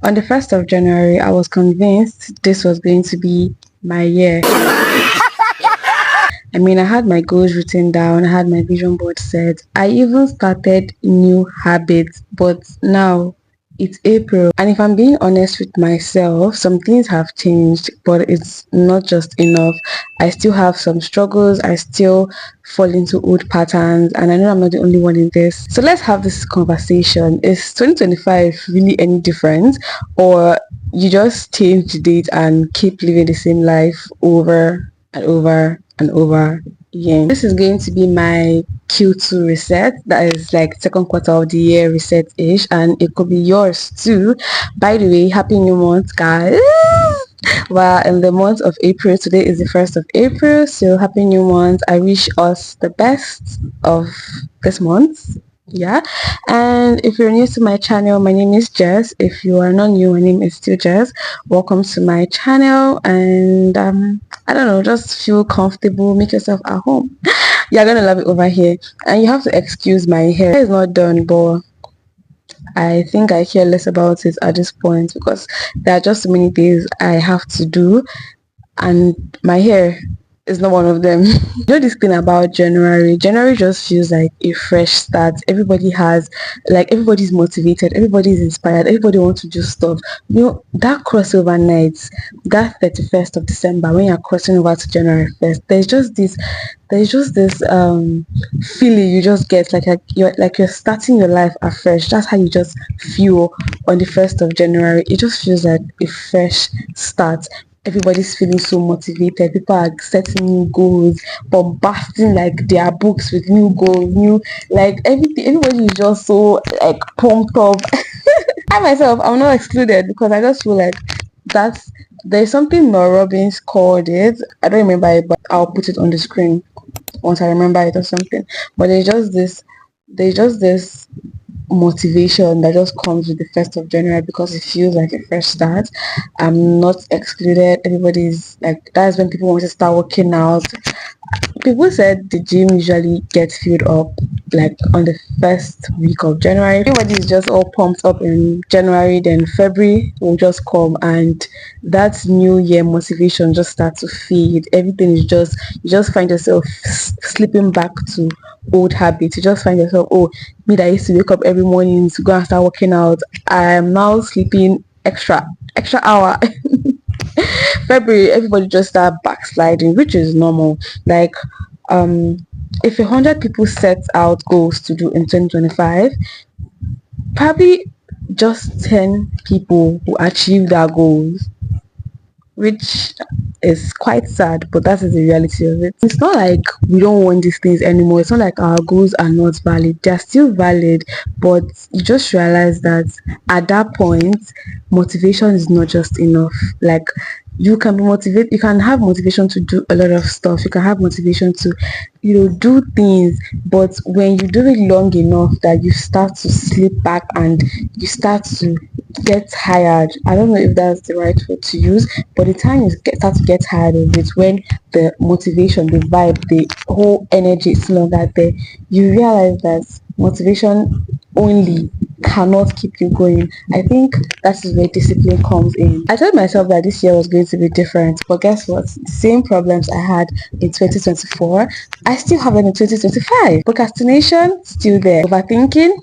On the 1st of January, I was convinced this was going to be my year. I mean, I had my goals written down, I had my vision board set, I even started new habits, but now it's April. And if I'm being honest with myself, some things have changed, but it's not just enough. I still have some struggles, I still fall into old patterns, and I know I'm not the only one in this. So let's have this conversation. Is 2025 really any different, or you just change the date and keep living the same life over and over and over again? This is going to be my Q2 reset. That is like second quarter of the year reset-ish, and it could be yours too. By the way, happy new month, guys. Well, in the month of April, today is the 1st of April, so happy new month. I wish us the best of this month. Yeah, and if you're new to my channel, my name is Jess. If you are not new, my name is still Jess. Welcome to my channel, and I don't know, just feel comfortable, make yourself at home. You're gonna love it over here, and you have to excuse my hair. It's not done, but I think I care less about it at this point because there are just so many things I have to do, and my hair is not one of them. You know this thing about January just feels like a fresh start. Everybody's motivated, everybody's inspired, everybody wants to do stuff. You know, that crossover night, that 31st of December, when you're crossing over to January 1st, there's just this feeling you just get, like you're starting your life afresh. That's how you just feel on the 1st of January. It just feels like a fresh start. Everybody's feeling so motivated. People are setting new goals, bombasting like their books with new goals, new like everything. Everybody is just so like pumped up. I myself, I'm not excluded because I just feel like that's there's something Mel Robbins called it. I don't remember it, but I'll put it on the screen once I remember it or something. But there's just this motivation that just comes with the 1st of January because it feels like a fresh start. I'm not excluded. Everybody's like, that's when people want to start working out. People said the gym usually gets filled up like on the first week of January. Everybody is just all pumped up in January, then February will just come and that new year motivation just starts to fade. Everything is just, you just find yourself slipping back to old habits. You just find yourself, oh, me that used to wake up every morning to go and start working out, I am now sleeping extra hour. February, everybody just start backsliding, which is normal. Like, if 100 people set out goals to do in 2025, probably just 10 people will achieve their goals, which is quite sad, but that is the reality of it. It's not like we don't want these things anymore. It's not like our goals are not valid. They're still valid, but you just realize that at that point, motivation is not just enough. Like, you can be motivated, you can have motivation to do a lot of stuff, you can have motivation to do things, but when you do it long enough that you start to slip back and you start to get tired. I don't know if that's the right word to use, but the time start to get tired of it, when the motivation, the vibe, the whole energy is no longer there, you realize that motivation only cannot keep you going. I think that is where discipline comes in. I told myself that this year was going to be different, but guess what? The same problems I had in 2024, I still have them in 2025. Procrastination, still there. Overthinking,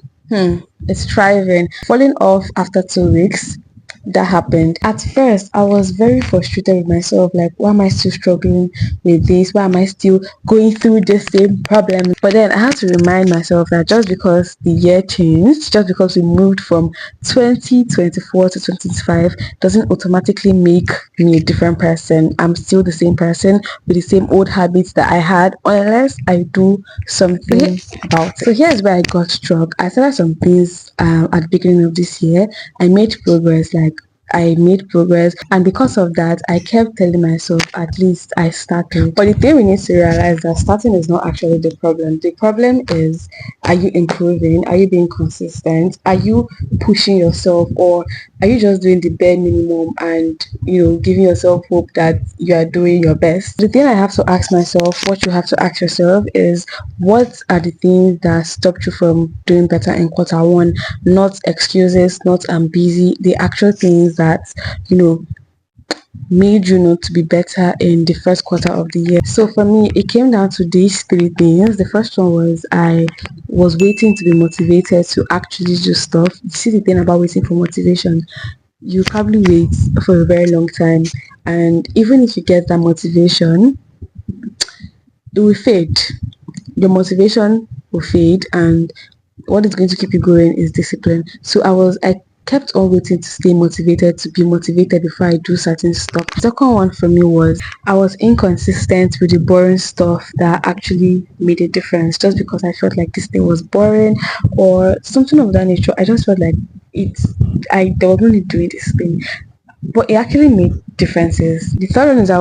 it's thriving. Falling off after 2 weeks, that happened. At first, I was very frustrated with myself, like, why am I still struggling with this? Why am I still going through the same problem? But then I had to remind myself that just because the year changed, just because we moved from 2024 to 2025, doesn't automatically make me a different person. I'm still the same person with the same old habits that I had, unless I do something about it. So here's where I got struck. I started some things at the beginning of this year. I made progress, like I made progress, and because of that, I kept telling myself, at least I started. But the thing we need to realize that starting is not actually the problem. The problem is, are you improving? Are you being consistent? Are you pushing yourself, or are you just doing the bare minimum and giving yourself hope that you are doing your best? The thing I have to ask myself, what you have to ask yourself, is what are the things that stopped you from doing better in quarter one? Not excuses, not I'm busy, the actual things that you know made you not to be better in the first quarter of the year. So for me, it came down to these three things. The first one was I was waiting to be motivated to actually do stuff. You see, the thing about waiting for motivation, you probably wait for a very long time, and even if you get that motivation, it will fade. Your motivation will fade, and what is going to keep you going is discipline. So I kept on waiting to stay motivated, to be motivated before I do certain stuff. The second one for me was I was inconsistent with the boring stuff that actually made a difference. Just because I felt like this thing was boring or something of that nature, I just felt like it's I there was no need doing this thing, but it actually made differences. The third one is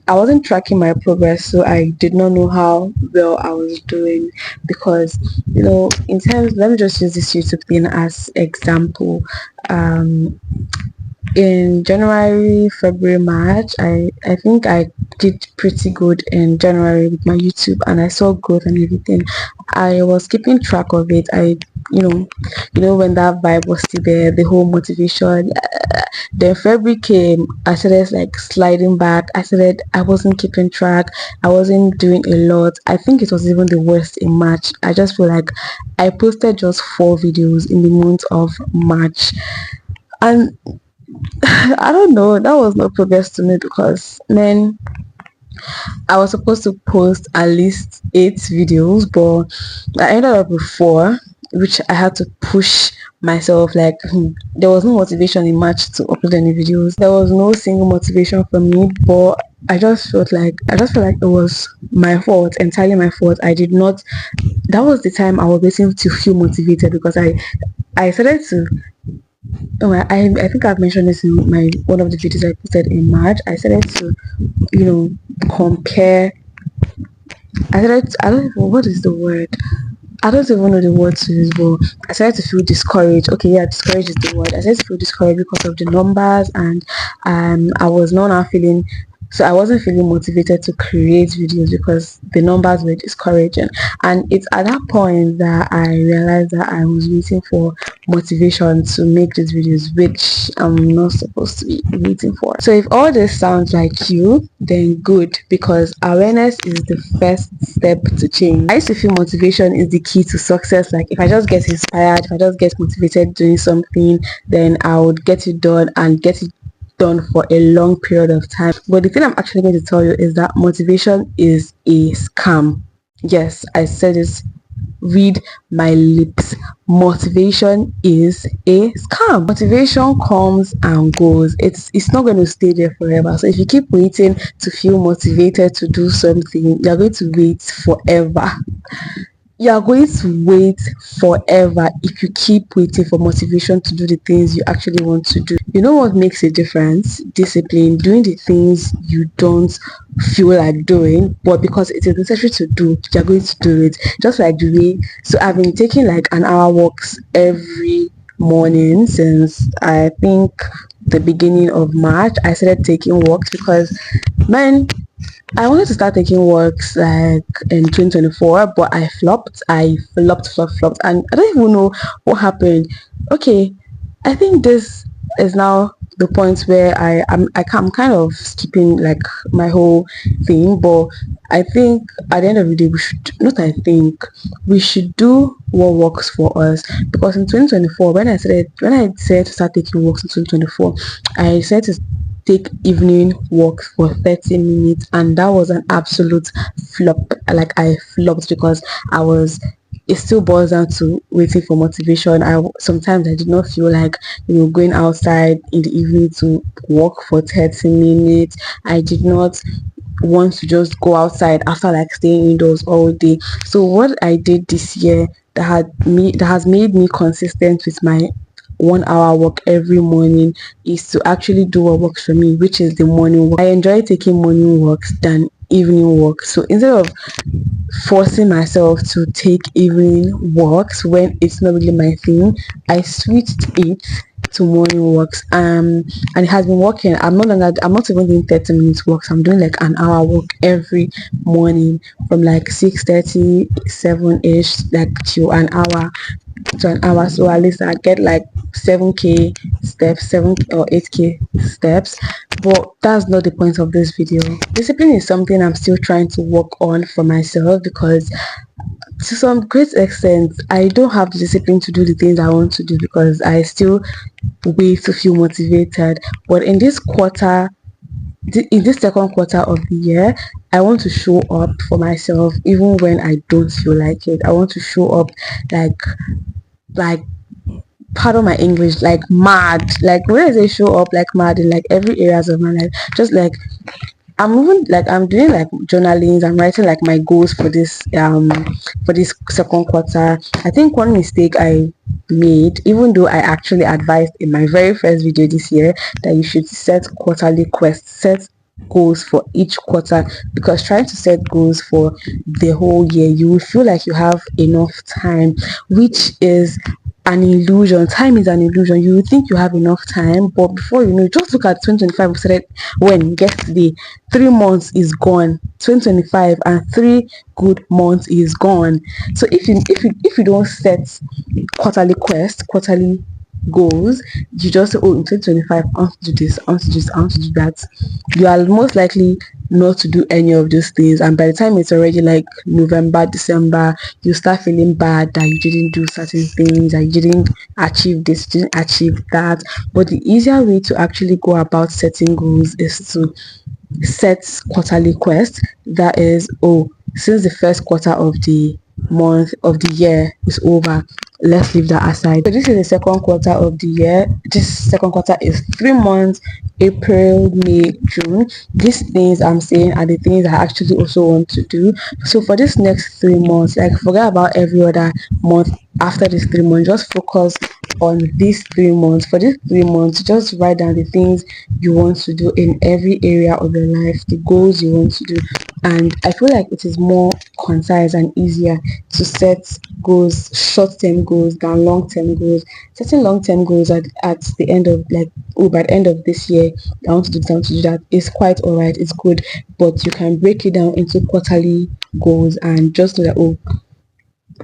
I wasn't tracking my progress, so I did not know how well I was doing. Because in terms, let me just use this YouTube thing as example. um in January, February, March, I think I did pretty good in January with my YouTube, and I saw growth and everything. I was keeping track of it. When that vibe was still there, the whole motivation. Then February came, I started like sliding back. I wasn't keeping track. I wasn't doing a lot. I think it was even the worst in March. I just feel like I posted just 4 videos in the month of March. And I don't know, that was no progress to me, because then I was supposed to post at least 8 videos, but I ended up with 4, which I had to push myself. Like, there was no motivation in March to upload any videos. There was no single motivation for me, but I just felt like it was my fault, entirely my fault. I did not. That was the time I was waiting to feel motivated, because I started to. Oh, I think I've mentioned this in my one of the videos I posted in March. I started to, compare. I don't know what is the word. I don't even know the word to use, but I started to feel discouraged. Okay, yeah, discouraged is the word. I started to feel discouraged because of the numbers, and I was not now feeling. So I wasn't feeling motivated to create videos because the numbers were discouraging. And it's at that point that I realized that I was waiting for motivation to make these videos, which I'm not supposed to be waiting for. So if all this sounds like you, then good, because awareness is the first step to change. I used to feel motivation is the key to success. Like, if I just get inspired, if I just get motivated doing something, then I would get it done and get it done for a long period of time. But the thing I'm actually going to tell you is that motivation is a scam. Yes, I said this. Read my lips. Motivation is a scam. Motivation comes and goes. It's not going to stay there forever. So if you keep waiting to feel motivated to do something, you're going to wait forever. You are going to wait forever if you keep waiting for motivation to do the things you actually want to do. You know what makes a difference? Discipline. Doing the things you don't feel like doing, but because it is necessary to do, you're going to do it. Just like the way. So I've been taking like an hour walks every morning since I think the beginning of March. I started taking walks because, man, I wanted to start taking walks like in 2024, but I flopped. I flopped, and I don't even know what happened. Okay, I think this is now the point where I'm kind of skipping like my whole thing, but I think at the end of the day we should not. I think we should do what works for us, because in 2024, when I said to start taking walks in 2024, I said to take evening walks for 30 minutes, and that was an absolute flop. Like, I flopped because I was it still boils down to waiting for motivation. Sometimes I did not feel like going outside in the evening to walk for 30 minutes. I did not want to just go outside after like staying indoors all day. So what I did this year that has made me consistent with my 1 hour walk every morning is to actually do what works for me, which is the morning walk. I enjoy taking morning walks than evening walks. So instead of forcing myself to take evening walks when it's not really my thing, I switched it to morning walks. And it has been working. I'm not even doing 30 minutes walks. I'm doing like an hour walk every morning from like 6:30, 7ish, like to an hour. So at least I get like 7k steps, 7 or 8k steps. But that's not the point of this video. Discipline is something I'm still trying to work on for myself, because to some great extent I don't have the discipline to do the things I want to do because I still way to feel motivated. But in this quarter, in this second quarter of the year, I want to show up for myself even when I don't feel like it. I want to show up like like pardon my English, like mad. Like when I say show up like mad in like every areas of my life, just like I'm even like I'm doing like journaling. I'm writing like my goals for this second quarter. I think one mistake I made, even though I actually advised in my very first video this year that you should set quarterly quests, set goals for each quarter, because trying to set goals for the whole year, you will feel like you have enough time, which is an illusion. Time is an illusion. You will think you have enough time, but before you know, just look at 2025. We started when yesterday. 3 months is gone. 2025 and 3 good months is gone. So if you don't set quarterly goals, you just say, oh, in 2025 I want to do this, I want to do this, I want to do that, you are most likely not to do any of those things. And by the time it's already like November, December, you start feeling bad that you didn't do certain things, that you didn't achieve this, you didn't achieve that. But the easier way to actually go about setting goals is to set quarterly quest. That is, oh, since the first quarter of the month of the year is over, let's leave that aside. So this is the second quarter of the year. This second quarter is 3 months: April, May, June. These things I'm saying are the things I actually also want to do. So for this next 3 months, like forget about every other month after these 3 months, just focus on these 3 months. For these 3 months, just write down the things you want to do in every area of your life, the goals you want to do. And I feel like it is more concise and easier to set goals, short-term goals than long-term goals. Setting long-term goals at the end of like, oh, by the end of this year I want to do this, I want to do that, is quite all right, it's good. But you can break it down into quarterly goals and just know that, oh,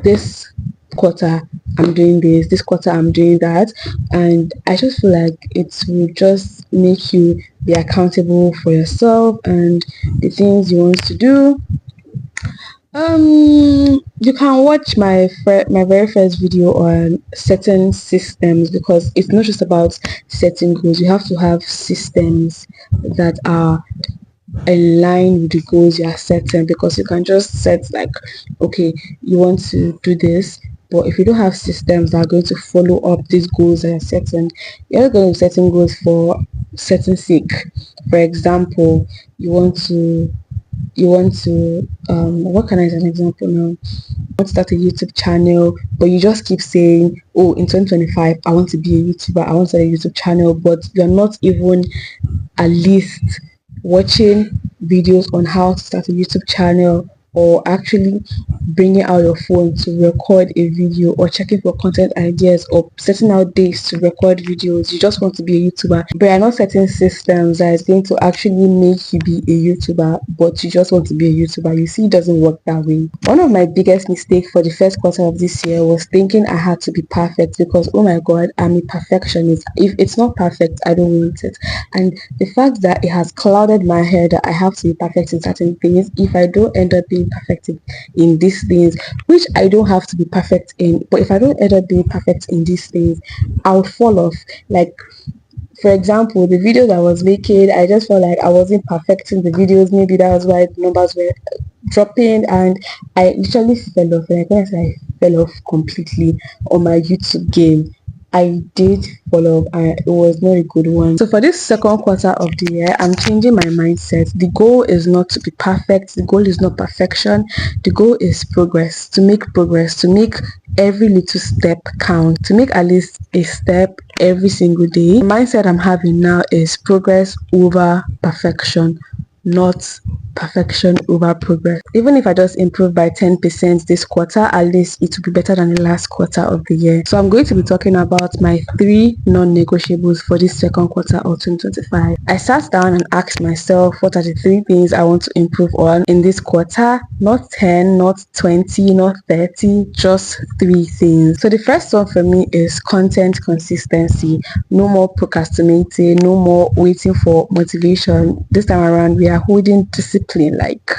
this quarter I'm doing this quarter I'm doing that. And I just feel like it will just make you be accountable for yourself and the things you want to do. You can watch my very first video on setting systems, because it's not just about setting goals. You have to have systems that are align with the goals you are setting, because you can just set like, okay, you want to do this, but if you don't have systems that are going to follow up these goals that you're setting, you're not going to be setting goals for setting sake. For example, you want to what can I say an example now? You want to start a YouTube channel, but you just keep saying, oh, in 2025 I want to be a YouTuber, I want to start a YouTube channel, but you're not even at least watching videos on how to start a YouTube channel, or actually bringing out your phone to record a video, or checking for content ideas, or setting out days to record videos. You just want to be a YouTuber, but you're not setting systems that is going to actually make you be a YouTuber, but you just want to be a YouTuber. You see, it doesn't work that way. One of my biggest mistakes for the first quarter of this year was thinking I had to be perfect, because oh my god, I'm a perfectionist. If it's not perfect, I don't want it. And the fact that it has clouded my head that I have to be perfect in certain things, if I don't end up being perfect in these things, which I don't have to be perfect in, but if I don't end up being perfect in these things, I'll fall off. Like, for example, the videos I was making, I just felt like I wasn't perfecting the videos. Maybe that was why the numbers were dropping, and I literally fell off. Like when I say I fell off completely on my YouTube game. I did follow up and it was not a good one. So for this second quarter of the year, I'm changing my mindset. The goal is not to be perfect. The goal is not perfection. The goal is progress, to make every little step count, to make at least a step every single day. The mindset I'm having now is progress over perfection, not perfection over progress. Even if I just improve by 10% this quarter, at least it will be better than the last quarter of the year. So I'm going to be talking about my 3 non-negotiables for this second quarter of 2025. I sat down and asked myself, what are the 3 things I want to improve on in this quarter? Not 10, not 20, not 30, just 3 things. So the first one for me is content consistency. No more procrastinating, no more waiting for motivation. This time around, we are holding discipline, like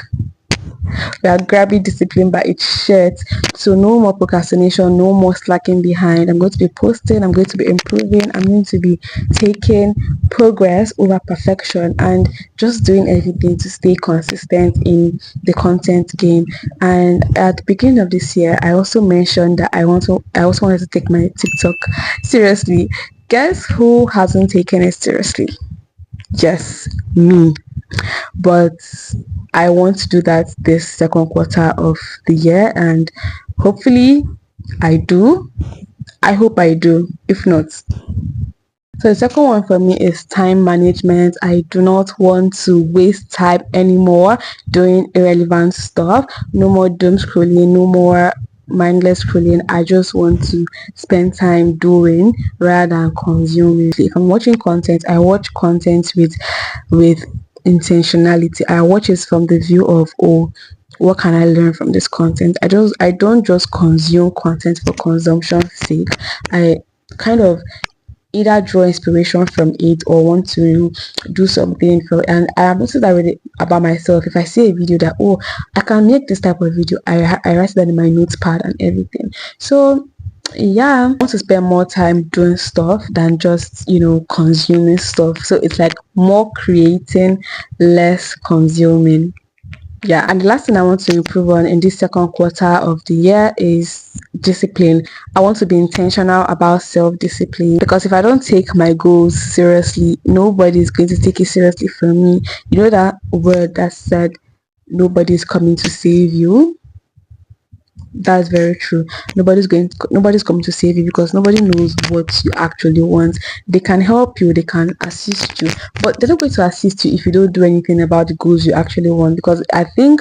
we are grabbing discipline by its shirt. So no more procrastination, no more slacking behind. I'm going to be posting, I'm going to be improving, I'm going to be taking progress over perfection and just doing everything to stay consistent in the content game. And at the beginning of this year, I also mentioned that I also wanted to take my TikTok seriously. Guess who hasn't taken it seriously? Yes, me. But I want to do that this second quarter of the year, and hopefully I do. I hope I do. If not, so the second one for me is time management. I do not want to waste time anymore doing irrelevant stuff. No more doom scrolling, no more mindless scrolling. I just want to spend time doing rather than consuming. If I'm watching content, I watch content with intentionality. I watch it from the view of, oh, what can I learn from this content? I don't just consume content for consumption's sake. I kind of either draw inspiration from it or want to do something for, and I am also that really about myself. If I see a video that, oh, I can make this type of video, I write that in my notepad and everything. So yeah, I want to spend more time doing stuff than just consuming stuff. So it's like more creating, less consuming. Yeah, and the last thing I want to improve on in this second quarter of the year is discipline. I want to be intentional about self-discipline, because if I don't take my goals seriously, nobody is going to take it seriously from me. You know that word that said nobody's coming to save you? That's very true. Nobody's coming to save you, because nobody knows what you actually want. They can help you, they can assist you, but they're not going to assist you if you don't do anything about the goals you actually want. Because I think,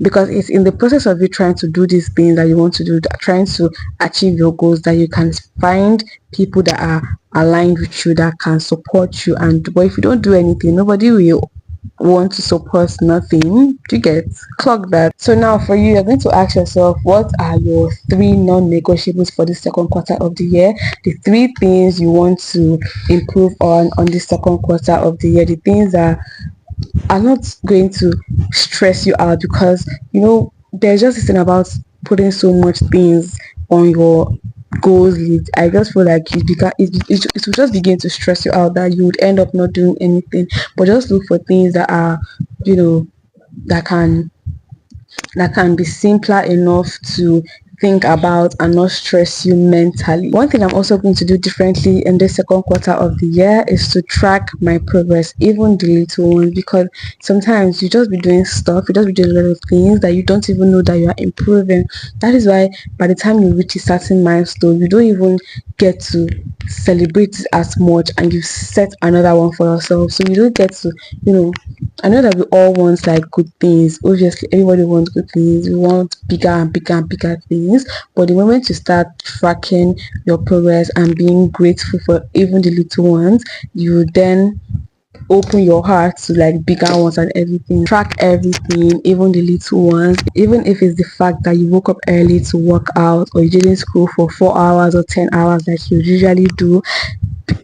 because it's in the process of you trying to do these things that you want to do, trying to achieve your goals, that you can find people that are aligned with you, that can support you. And but if you don't do anything, nobody will want to support nothing. You get clock that. So now for you, you're going to ask yourself, what are your 3 non-negotiables for the second quarter of the year? The 3 things you want to improve on the second quarter of the year, the things that are not going to stress you out, because there's just this thing about putting so much things on your goals list. I just feel like it will just begin to stress you out, that you would end up not doing anything. But just look for things that are that can be simpler enough to think about and not stress you mentally. One thing I'm also going to do differently in the second quarter of the year is to track my progress, even the little ones, because sometimes you just be doing stuff, you just be doing a lot of things that you don't even know that you are improving. That is why by the time you reach a certain milestone, you don't even get to celebrate it as much, and you set another one for yourself. So you don't get to, I know that we all want like good things. Obviously, everybody wants good things. We want bigger and bigger and bigger things. But the moment you start tracking your progress and being grateful for even the little ones, you then open your heart to like bigger ones and everything. Track everything, even the little ones. Even if it's the fact that you woke up early to work out, or you didn't school for 4 hours or 10 hours like you usually do,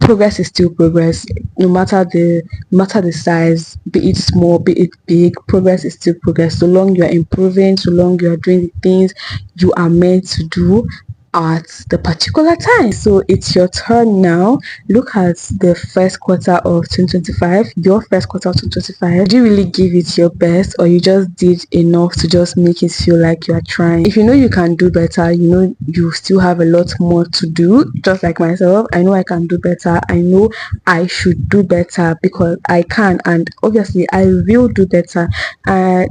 progress is still progress. No matter the size, be it small, be it big, progress is still progress. So long you are improving, so long you are doing the things you are meant to do, at the particular time. So it's your turn now. Look at the first quarter of 2025, your first quarter of 2025. Do you really give it your best, or you just did enough to just make it feel like you are trying? If you know you can do better, you know you still have a lot more to do. Just like myself, I know I can do better. I know I should do better because I can, and obviously I will do better.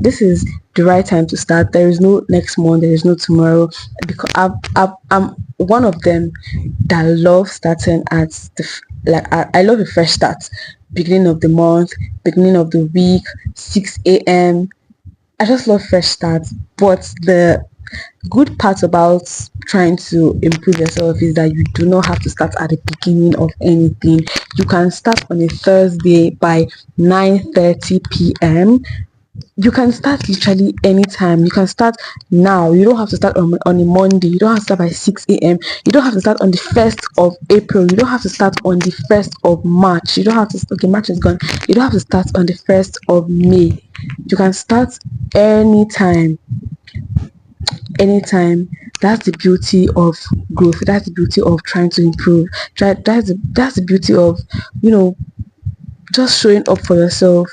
This is the right time to start. There is no next month, there is no tomorrow, because I'm one of them that love starting at I love a fresh start, beginning of the month, beginning of the week, 6 a.m. I just love fresh starts. But the good part about trying to improve yourself is that you do not have to start at the beginning of anything. You can start on a Thursday by 9:30 p.m. You can start literally anytime. You can start now. You don't have to start on a Monday. You don't have to start by 6 a.m. You don't have to start on the 1st of April. You don't have to start on the 1st of March. You don't have to, okay, March is gone. You don't have to start on the 1st of May. You can start anytime. Anytime. That's the beauty of growth. That's the beauty of trying to improve. That's the beauty of, you know, just showing up for yourself.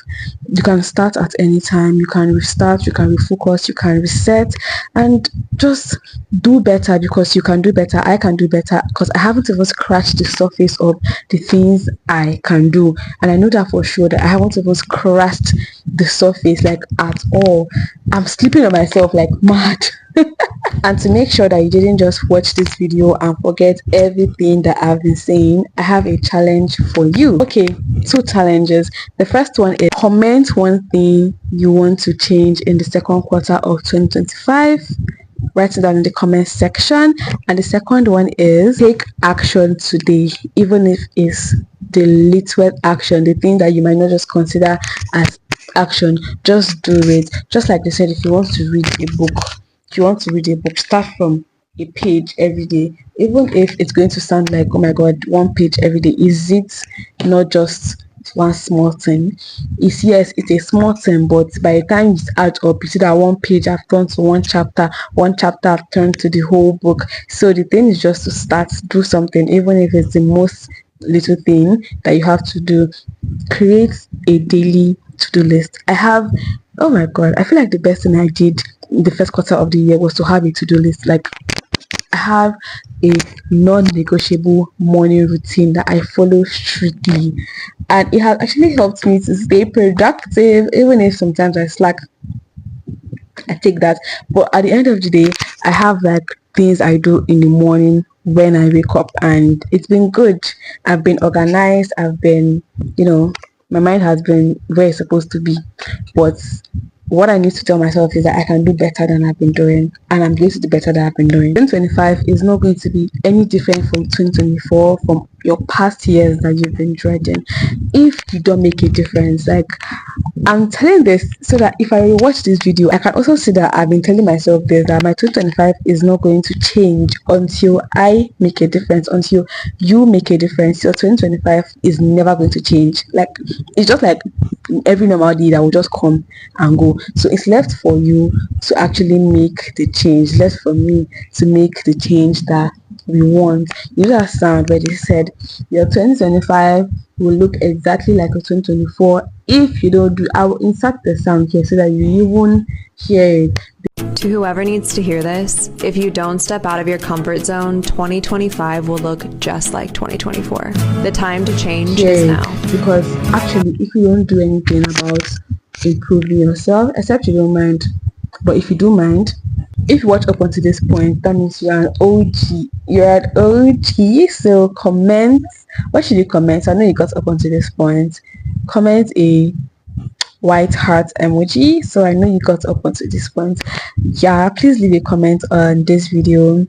You can start at any time. You can restart, you can refocus, you can reset, and just do better, because you can do better. I can do better because I haven't even scratched the surface of the things I can do, and I know that for sure, that I haven't even scratched the surface like at all. I'm sleeping on myself like mad. And to make sure that you didn't just watch this video and forget everything that I've been saying, I have a challenge for you. Okay, two challenges. The first one is comment one thing you want to change in the second quarter of 2025. Write it down in the comment section. And the second one is take action today, even if it's the little action, the thing that you might not just consider as action. Just do it. Just like they said, if you want to read a book, if you want to read a book, start from a page every day. Even if it's going to sound like, oh my god, one page every day, is it not just one small thing? It's, yes, it's a small thing, but by the time it's add up, you see that one page I've turned to one chapter I've turned to the whole book. So the thing is just to start, do something, even if it's the most little thing that you have to do. Create a daily to-do list. I have, oh my god, I feel like the best thing I did in the first quarter of the year was to have a to-do list. Like, I have a non-negotiable morning routine that I follow strictly, and it has actually helped me to stay productive, even if sometimes I slack. I take that, but at the end of the day, I have like things I do in the morning when I wake up, and it's been good. I've been organized. I've been, you know, my mind has been where it's supposed to be. But what I need to tell myself is that I can do better than I've been doing, and I'm going to do better than I've been doing. 2025 is not going to be any different from 2024, from your past years that you've been dreading, if you don't make a difference. Like, I'm telling this so that if I watch this video, I can also see that I've been telling myself this, that my 2025 is not going to change until I make a difference, until you make a difference. Your 2025 is never going to change. Like, it's just like every normal day that will just come and go. So it's left for you to actually make the change, left for me to make the change that we want. You know that sound where they said your 2025 will look exactly like a 2024 if you don't do. I will insert the sound here so that you even hear it. To whoever needs to hear this, if you don't step out of your comfort zone, 2025 will look just like 2024. The time to change is now. Because actually, if you don't do anything about improving yourself, except you don't mind, but if you do mind, if you watch up until this point, that means you're an OG. You're an OG. So comment. What should you comment? I know you got up until this point. Comment a white heart emoji, so I know you got up until this point. Yeah, please leave a comment on this video.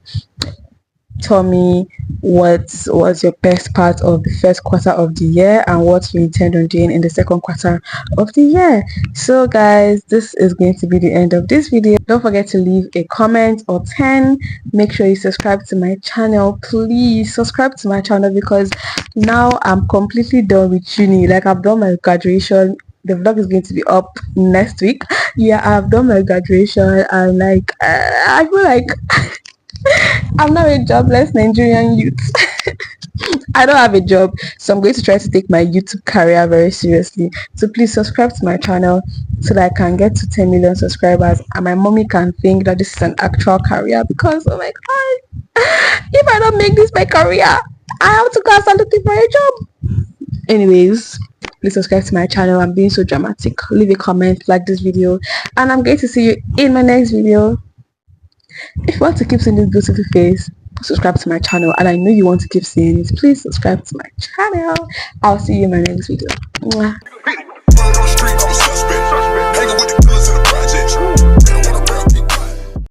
Tell me what was your best part of the first quarter of the year and what you intend on doing in the second quarter of the year. So guys, this is going to be the end of this video. Don't forget to leave a comment or 10. Make sure you subscribe to my channel. Please subscribe to my channel, because now I'm completely done with uni. Like, I've done my graduation. The vlog is going to be up next week. Yeah, I've done my graduation, and like I feel like I'm not a jobless Nigerian youth. I don't have a job, so I'm going to try to take my YouTube career very seriously. So please subscribe to my channel so that I can get to 10 million subscribers and my mommy can think that this is an actual career, because oh my god, if I don't make this my career, I have to go and start looking for a job. Anyways, please subscribe to my channel. I'm being so dramatic. Leave a comment, like this video, and I'm going to see you in my next video. If you want to keep seeing this beautiful face, subscribe to my channel, and I know you want to keep seeing it. Please subscribe to my channel. I'll see you in my next video. Mwah.